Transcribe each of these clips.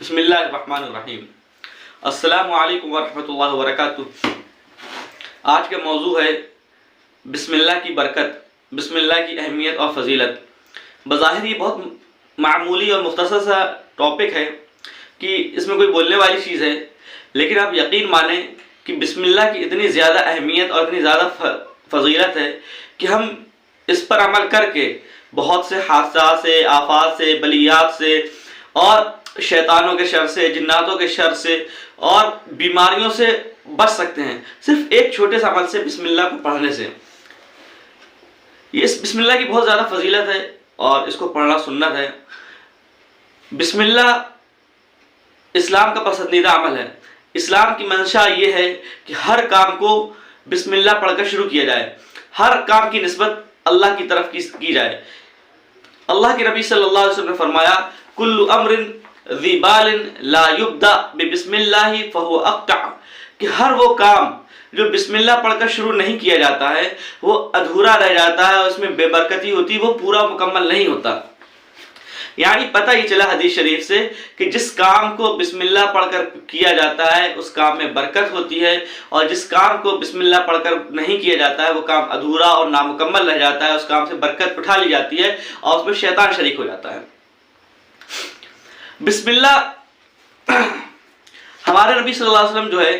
بسم اللہ الرحمن الرحیم۔ السلام علیکم ورحمۃ اللہ وبرکاتہ۔ آج کا موضوع ہے بسم اللہ کی برکت، بسم اللہ کی اہمیت اور فضیلت۔ بظاہر یہ بہت معمولی اور مختصر سا ٹاپک ہے کہ اس میں کوئی بولنے والی چیز ہے، لیکن آپ یقین مانیں کہ بسم اللہ کی اتنی زیادہ اہمیت اور اتنی زیادہ فضیلت ہے کہ ہم اس پر عمل کر کے بہت سے حادثات سے، آفات سے، بلیات سے اور شیطانوں کے شر سے، جناتوں کے شر سے اور بیماریوں سے بچ سکتے ہیں، صرف ایک چھوٹے سے عمل سے، بسم اللہ کو پڑھنے سے۔ اس بسم اللہ کی بہت زیادہ فضیلت ہے اور اس کو پڑھنا سنت ہے۔ بسم اللہ اسلام کا پسندیدہ عمل ہے۔ اسلام کی منشا یہ ہے کہ ہر کام کو بسم اللہ پڑھ کر شروع کیا جائے، ہر کام کی نسبت اللہ کی طرف کی جائے۔ اللہ کے نبی صلی اللہ علیہ وسلم نے فرمایا کل امر ذی بال لا یبدأ بسم اللہ فہو اقطع، کہ ہر وہ کام جو بسم اللہ پڑھ کر شروع نہیں کیا جاتا ہے وہ ادھورا رہ جاتا ہے اور اس میں بے برکتی ہوتی، وہ پورا مکمل نہیں ہوتا۔ یعنی پتہ یہ چلا حدیث شریف سے کہ جس کام کو بسم اللہ پڑھ کر کیا جاتا ہے اس کام میں برکت ہوتی ہے، اور جس کام کو بسم اللہ پڑھ کر نہیں کیا جاتا ہے وہ کام ادھورا اور نامکمل رہ جاتا ہے، اس کام سے برکت اٹھا لی جاتی ہے اور اس میں شیطان شریک ہو جاتا ہے۔ بسم اللہ ہمارے نبی صلی اللہ علیہ وسلم جو ہے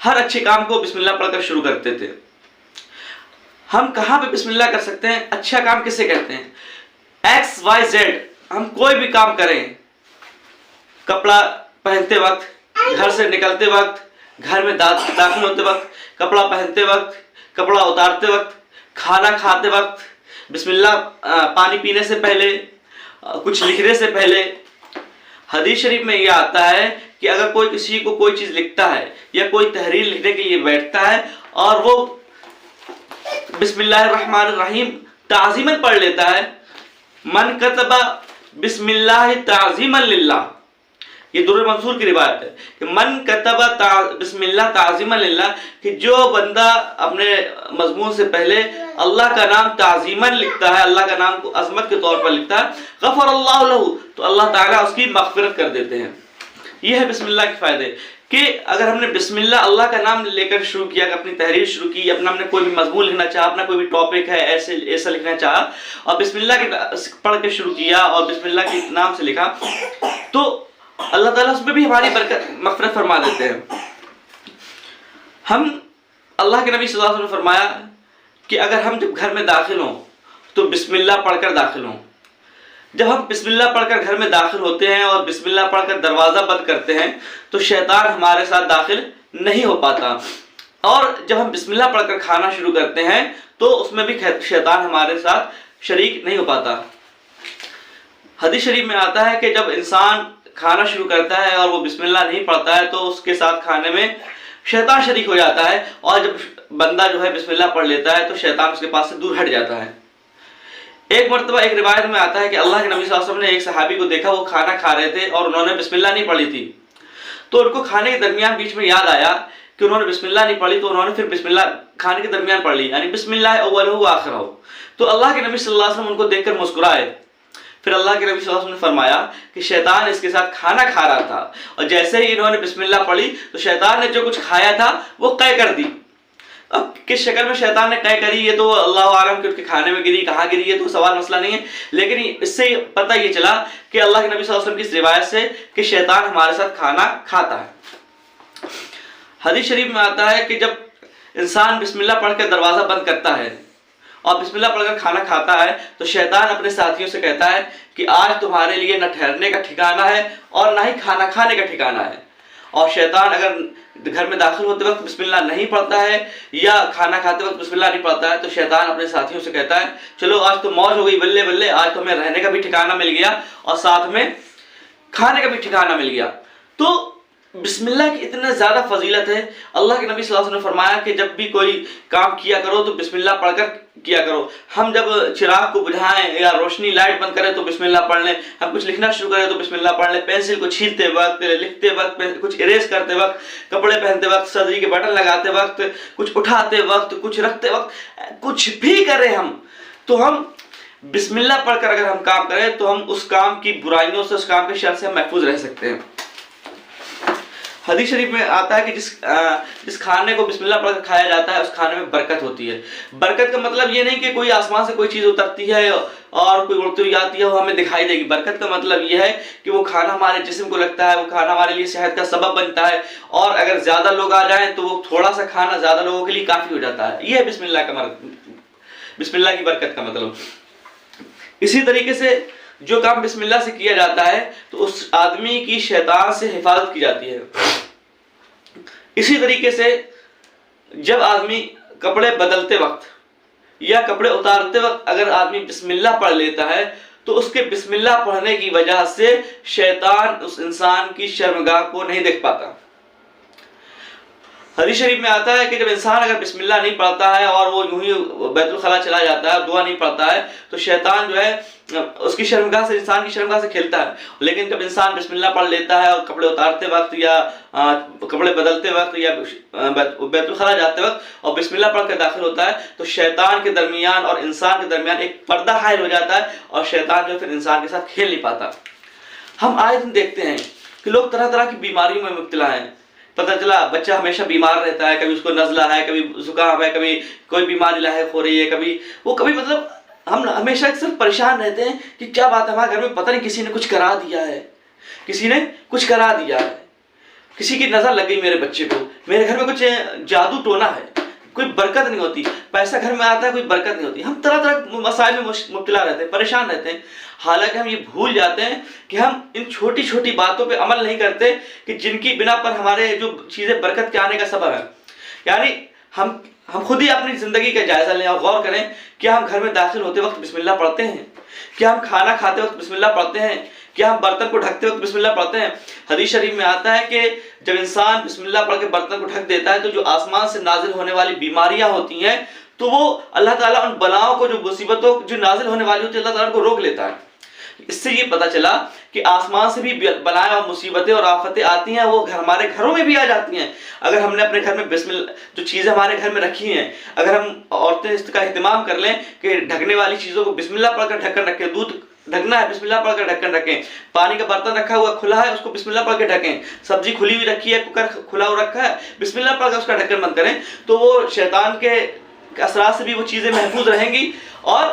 ہر اچھے کام کو بسم اللہ پڑھ کر شروع کرتے تھے۔ ہم کہاں پہ بسم اللہ کر سکتے ہیں؟ اچھا کام کسے کہتے ہیں؟ ایکس وائی زیڈ، ہم کوئی بھی کام کریں، کپڑا پہنتے وقت، گھر سے نکلتے وقت، گھر میں داخل ہوتے وقت، کپڑا پہنتے وقت، کپڑا اتارتے وقت، کھانا کھاتے وقت، بسم اللہ پانی پینے سے پہلے، کچھ لکھنے سے پہلے۔ حدیث شریف میں یہ آتا ہے کہ اگر کوئی کسی کو کوئی چیز لکھتا ہے یا کوئی تحریر لکھنے کے لیے بیٹھتا ہے اور وہ بسم اللہ الرحمن الرحیم تعظیماً پڑھ لیتا ہے، من کتب بسم اللہ تعظیما للہ، یہ در منصور کی روایت ہے کہ من کتب بسم اللہ تعظیما للہ، کہ جو بندہ اپنے مضمون سے پہلے اللہ کا نام تعظیما لکھتا ہے، اللہ کا نام کو عظمت کے طور پر لکھتا ہے، غفر اللہ لہ، تو اللہ تعالیٰ اس کی مغفرت کر دیتے ہیں۔ یہ ہے بسم اللہ کے فائدے، کہ اگر ہم نے بسم اللہ اللہ کا نام لے کر شروع کیا، اپنی تحریر شروع کی، اپنا ہم نے کوئی بھی مضمون لکھنا چاہا، اپنا کوئی بھی ٹاپک ہے ایسا لکھنا چاہا اور بسم اللہ کے پڑھ کے شروع کیا اور بسم اللہ کے نام سے لکھا، تو اللہ تعالیٰ اس میں بھی ہماری برکت مغفرت فرما دیتے ہیں۔ ہم اللہ کے نبی صلی اللہ علیہ وسلم نے فرمایا کہ اگر ہم جب گھر میں داخل ہوں تو بسم اللہ پڑھ کر داخل ہوں۔ جب ہم بسم اللہ پڑھ کر گھر میں داخل ہوتے ہیں اور بسم اللہ پڑھ کر دروازہ بند کرتے ہیں تو شیطان ہمارے ساتھ داخل نہیں ہو پاتا، اور جب ہم بسم اللہ پڑھ کر کھانا شروع کرتے ہیں تو اس میں بھی شیطان ہمارے ساتھ شریک نہیں ہو پاتا۔ حدیث شریف میں آتا ہے کہ جب انسان کھانا شروع کرتا ہے اور وہ بسم اللہ نہیں پڑھتا ہے تو اس کے ساتھ کھانے میں شیطان شریک ہو جاتا ہے، اور جب بندہ جو ہے بسم اللہ پڑھ لیتا ہے تو شیطان اس کے پاس سے دور ہٹ جاتا ہے۔ ایک مرتبہ ایک روایت میں آتا ہے کہ اللہ کے نبی صلی اللہ علیہ وسلم نے ایک صحابی کو دیکھا، وہ کھانا کھا رہے تھے اور انہوں نے بسم اللہ نہیں پڑھی تھی، تو ان کو کھانے کے درمیان بیچ میں یاد آیا کہ انہوں نے بسم اللہ نہیں پڑھی، تو انہوں نے پھر بسم اللہ کھانے کے درمیان پڑھ لی، یعنی بسم اللہ اولہ و آخرہ۔ تو اللہ کے نبی صلی اللہ علیہ وسلم ان کو دیکھ کر مسکرائے۔ پھر اللہ کے نبی صلی اللہ علیہ وسلم نے فرمایا کہ شیطان اس کے ساتھ کھانا کھا رہا تھا، اور جیسے ہی انہوں نے بسم اللہ پڑھی تو شیطان نے جو کچھ کھایا تھا وہ قے کر دی۔ اب کس شکل میں شیطان نے قے کری یہ تو اللہ عالم کہ اس کے کھانے میں گری، کہاں گری، یہ تو سوال مسئلہ نہیں ہے، لیکن اس سے پتہ یہ چلا کہ اللہ کے نبی صلی اللہ علیہ وسلم کی اس روایت سے کہ شیطان ہمارے ساتھ کھانا کھاتا ہے۔ حدیث شریف میں آتا ہے کہ جب انسان بسم اللہ پڑھ کر دروازہ بند کرتا ہے اور بسم اللہ پڑھ کر کھانا کھاتا ہے تو شیطان اپنے ساتھیوں سے کہتا ہے کہ آج تمہارے لیے نہ ٹھہرنے کا ٹھکانہ ہے اور نہ ہی کھانا کھانے کا ٹھکانہ ہے۔ اور شیطان اگر گھر میں داخل ہوتے وقت بسم اللہ نہیں پڑھتا ہے یا کھانا کھاتے وقت بسم اللہ نہیں پڑھتا ہے تو شیطان اپنے ساتھیوں سے کہتا ہے چلو آج تو موج ہو گئی، بلے بلے، آج تو ہمیں رہنے کا بھی ٹھکانہ مل گیا اور ساتھ میں کھانے کا بھی ٹھکانہ مل گیا۔ تو بسم اللہ کی اتنا زیادہ فضیلت ہے۔ اللہ کے نبی صلی اللہ علیہ وسلم نے فرمایا کہ جب بھی کوئی کام کیا کرو تو بسم اللہ پڑھ کر کیا کرو۔ ہم جب چراغ کو بجھائیں یا روشنی لائٹ بند کریں تو بسم اللہ پڑھ لیں، ہم کچھ لکھنا شروع کریں تو بسم اللہ پڑھ لیں، پینسل کو چھیلتے وقت، لکھتے وقت، کچھ اریز کرتے وقت، کپڑے پہنتے وقت، صدری کے بٹن لگاتے وقت، کچھ اٹھاتے وقت، کچھ رکھتے وقت، کچھ بھی کریں ہم تو ہم بسم اللہ پڑھ کر اگر ہم کام کریں تو ہم اس کام کی برائیوں سے، اس کام کے شر سے ہم محفوظ رہ سکتے ہیں۔ حدیث شریف میں آتا ہے کہ جس کھانے کو بسم اللہ پڑھ کر کھایا جاتا ہے اس کھانے میں برکت ہوتی ہے۔ برکت کا مطلب یہ نہیں کہ کوئی آسمان سے کوئی چیز اترتی ہے اور کوئی اڑتی ہوئی آتی ہے وہ ہمیں دکھائی دے گی۔ برکت کا مطلب یہ ہے کہ وہ کھانا ہمارے جسم کو لگتا ہے، وہ کھانا ہمارے لیے صحت کا سبب بنتا ہے، اور اگر زیادہ لوگ آ جائیں تو وہ تھوڑا سا کھانا زیادہ لوگوں کے لیے کافی ہو جاتا ہے۔ یہ ہے بسم اللہ کی برکت کا مطلب۔ اسی طریقے سے جو کام بسم اللہ سے کیا جاتا ہے تو اس آدمی کی شیطان سے حفاظت کی جاتی ہے۔ اسی طریقے سے جب آدمی کپڑے بدلتے وقت یا کپڑے اتارتے وقت اگر آدمی بسم اللہ پڑھ لیتا ہے تو اس کے بسم اللہ پڑھنے کی وجہ سے شیطان اس انسان کی شرمگاہ کو نہیں دیکھ پاتا۔ حدیث شریف میں آتا ہے کہ جب انسان اگر بسم اللہ نہیں پڑھتا ہے اور وہ یوں ہی بیت الخلا چلا جاتا ہے، دعا نہیں پڑھتا ہے، تو شیطان جو ہے اس کی شرمگاہ سے، انسان کی شرمگاہ سے کھیلتا ہے۔ لیکن جب انسان بسم اللہ پڑھ لیتا ہے اور کپڑے اتارتے وقت یا کپڑے بدلتے وقت یا بیت الخلا جاتے وقت اور بسم اللہ پڑھ کر داخل ہوتا ہے تو شیطان کے درمیان اور انسان کے درمیان ایک پردہ حائل ہو جاتا ہے اور شیطان جو پھر انسان کے ساتھ کھیل نہیں پاتا۔ ہم آئے دن دیکھتے ہیں کہ لوگ طرح طرح کی بیماریوں میں مبتلا ہیں۔ پتہ چلا بچہ ہمیشہ بیمار رہتا ہے، کبھی اس کو نزلہ ہے، کبھی زکام ہے، کبھی کوئی بیماری لاحق ہو رہی ہے، کبھی مطلب ہم ہمیشہ اکثر پریشان رہتے ہیں کہ کیا بات ہے ہمارے گھر میں پتہ نہیں کسی نے کچھ کرا دیا ہے، کسی کی نظر لگ گئی میرے بچے کو، میرے گھر میں کچھ جادو ٹونا ہے، کوئی برکت نہیں ہوتی، پیسہ گھر میں آتا ہے کوئی برکت نہیں ہوتی۔ ہم طرح طرح مسائل میں مبتلا رہتے ہیں، پریشان رہتے ہیں، حالانکہ ہم یہ بھول جاتے ہیں کہ ہم ان چھوٹی چھوٹی باتوں پہ عمل نہیں کرتے کہ جن کی بنا پر ہمارے جو چیزیں برکت کے آنے کا سبب ہے۔ یعنی ہم خود ہی اپنی زندگی کا جائزہ لیں اور غور کریں، کیا ہم گھر میں داخل ہوتے وقت بسم اللہ پڑھتے ہیں؟ کیا ہم کھانا کھاتے وقت بسم اللہ پڑھتے ہیں؟ کیا ہم برتن کو ڈھکتے وقت بسم اللہ پڑھتے ہیں؟ حدیث شریف میں آتا ہے کہ جب انسان بسم اللہ پڑھ کے برتن کو ڈھک دیتا ہے تو جو آسمان سے نازل ہونے والی بیماریاں ہوتی ہیں تو وہ اللہ تعالیٰ ان بلاؤں کو، جو مصیبتوں جو نازل ہونے والی ہوتی ہے، اللہ تعالیٰ کو روک لیتا ہے۔ اس سے یہ پتہ چلا کہ آسمان سے بھی بلائیں اور مصیبتیں اور آفتیں آتی ہیں، وہ ہمارے گھروں میں بھی آ جاتی ہیں۔ اگر ہم نے اپنے گھر میں جو چیزیں ہمارے گھر میں رکھی ہیں، اگر ہم عورتیں اس کا اہتمام کر لیں کہ ڈھکنے والی چیزوں کو بسم اللہ پڑھ کر ڈھکن رکھیں، دودھ ڈھکنا ہے بسم اللہ پڑھ کر ڈھکن رکھیں، پانی کا برتن رکھا ہوا کھلا ہے اس کو بسم اللہ پڑھ کے ڈھکیں، سبزی کھلی ہوئی رکھی ہے، کوکر کھلا ہوا رکھا ہے، بسم اللہ پڑھ کر اس کا ڈھکن بند کریں، تو وہ شیطان کے اثرات سے بھی وہ چیزیں محفوظ رہیں گی، اور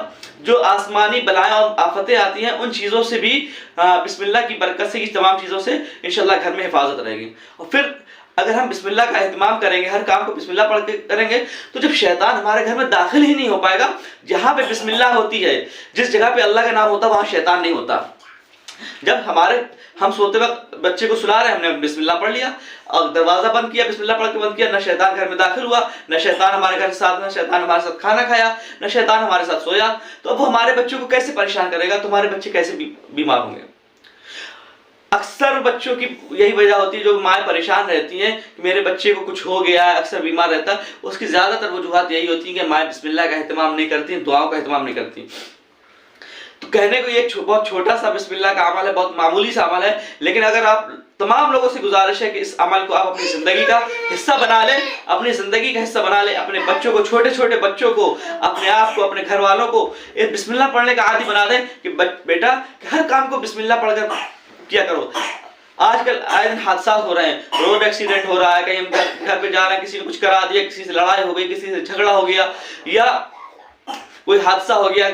جو آسمانی بلائیں اور آفتیں آتی ہیں ان چیزوں سے بھی بسم اللہ کی برکت سے، اس تمام چیزوں سے انشاءاللہ گھر میں حفاظت رہے گی۔ اور پھر اگر ہم بسم اللہ کا اہتمام کریں گے، ہر کام کو بسم اللہ پڑھ کے کریں گے، تو جب شیطان ہمارے گھر میں داخل ہی نہیں ہو پائے گا۔ جہاں پہ بسم اللہ ہوتی ہے، جس جگہ پہ اللہ کا نام ہوتا ہے، وہاں شیطان نہیں ہوتا۔ جب ہم سوتے وقت بچے کو سلا رہے ہیں، ہم نے بسم اللہ پڑھ لیا اور دروازہ بند کیا، بسم اللہ پڑھ کے بند کیا، نہ شیطان گھر میں داخل ہوا، نہ شیطان ہمارے گھر ساتھ، نہ شیطان ہمارے ساتھ کھانا کھایا، نہ شیطان ہمارے ساتھ سویا، تو اب وہ ہمارے بچوں کو کیسے پریشان کرے گا؟ تمہارے بچے کیسے بیمار ہوں گے؟ اکثر بچوں کی یہی وجہ ہوتی ہے، جو مائیں پریشان رہتی ہیں کہ میرے بچے کو کچھ ہو گیا ہے، اکثر بیمار رہتا ہے، اس کی زیادہ تر وجوہات یہی ہوتی ہیں کہ مائیں بسم اللہ کا اہتمام نہیں کرتی، دعاؤں کا اہتمام نہیں کرتی۔ تو کہنے کو یہ بہت چھوٹا سا بسم اللہ کا عمل ہے، بہت معمولی سا عمل ہے، لیکن اگر آپ تمام لوگوں سے گزارش ہے کہ اس عمل کو آپ اپنی زندگی کا حصہ بنا لیں، اپنی زندگی کا حصہ بنا لیں، اپنے بچوں کو، چھوٹے چھوٹے بچوں کو، اپنے آپ کو، اپنے گھر والوں کو ایک بسم اللہ پڑھنے کا عادی بنا دیں کہ بیٹا ہر کام کو بسم اللہ پڑھ کر کیا کرو۔ آج کل آئے دن حادثات ہو رہے ہیں، روڈ ایکسیڈنٹ ہو رہا ہے، کہیں ہم گھر پہ جا رہے ہیں، کسی نے کچھ کرا دیا، کسی سے لڑائی ہو گئی، کسی سے جھگڑا ہو گیا، یا کوئی حادثہ ہو گیا،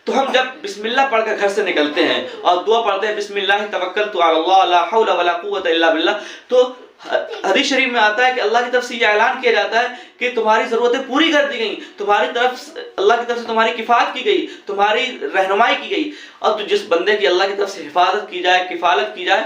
تو ہم جب بسم اللہ پڑھ کر گھر سے نکلتے ہیں اور دعا پڑھتے ہیں بسم اللہ توکلت علی اللہ لا حول ولا قوت الا باللہ، تو حدیث شریف میں آتا ہے کہ اللہ کی طرف سے یہ اعلان کیا جاتا ہے کہ تمہاری ضرورتیں پوری کر دی گئیں، تمہاری طرف اللہ کی طرف سے تمہاری کفایت کی گئی، تمہاری رہنمائی کی گئی۔ اور تو جس بندے کی اللہ کی طرف سے حفاظت کی جائے، کفالت کی جائے،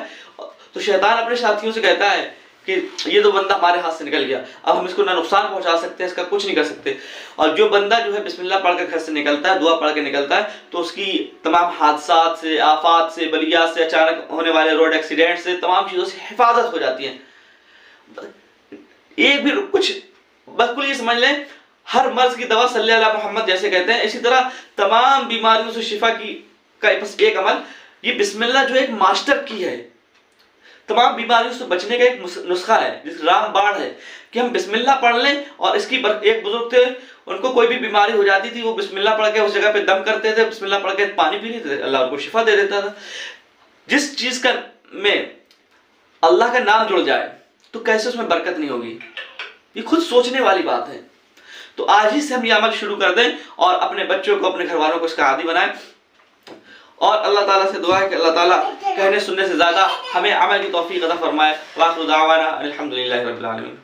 تو شیطان اپنے ساتھیوں سے کہتا ہے کہ یہ تو بندہ ہمارے ہاتھ سے نکل گیا، اب ہم اس کو نہ نقصان پہنچا سکتے ہیں، اس کا کچھ نہیں کر سکتے۔ اور جو بندہ جو ہے بسم اللہ پڑھ کر گھر سے نکلتا ہے، دعا پڑھ کے نکلتا ہے، تو اس کی تمام حادثات سے، آفات سے، بلیات سے، اچانک ہونے والے روڈ ایکسیڈنٹ سے، تمام چیزوں سے حفاظت ہو جاتی ہے۔ یہ بھی کچھ بالکل یہ سمجھ لیں، ہر مرض کی دوا صلی اللہ علیہ محمد جیسے کہتے ہیں، اسی طرح تمام بیماریوں سے شفا کا بس ایک عمل، یہ بسم اللہ جو ایک ماسٹر کی ہے، تمام بیماریوں سے بچنے کا ایک نسخہ ہے، جس رام باڑ ہے کہ ہم بسم اللہ پڑھ لیں۔ اور اس کی ایک بزرگ تھے، ان کو کوئی بھی بیماری ہو جاتی تھی، وہ بسم اللہ پڑھ کے اس جگہ پہ دم کرتے تھے، بسم اللہ پڑھ کے پانی پی لیتے تھے، اللہ ان کو شفا دے دیتا تھا۔ جس چیز کا میں اللہ کا نام جڑ جائے، تو کیسے اس میں برکت نہیں ہوگی؟ یہ خود سوچنے والی بات ہے. تو آج ہی سے ہم یہ عمل شروع کر دیں اور اپنے بچوں کو اپنے گھر والوں کو اس کا عادی بنائیں. اور اللہ تعالیٰ سے دعا ہے کہ اللہ تعالیٰ کہنے سننے سے زیادہ ہمیں عمل کی توفیق عطا فرمائے. وآخر دعوانا الحمدللہ رب العالمین.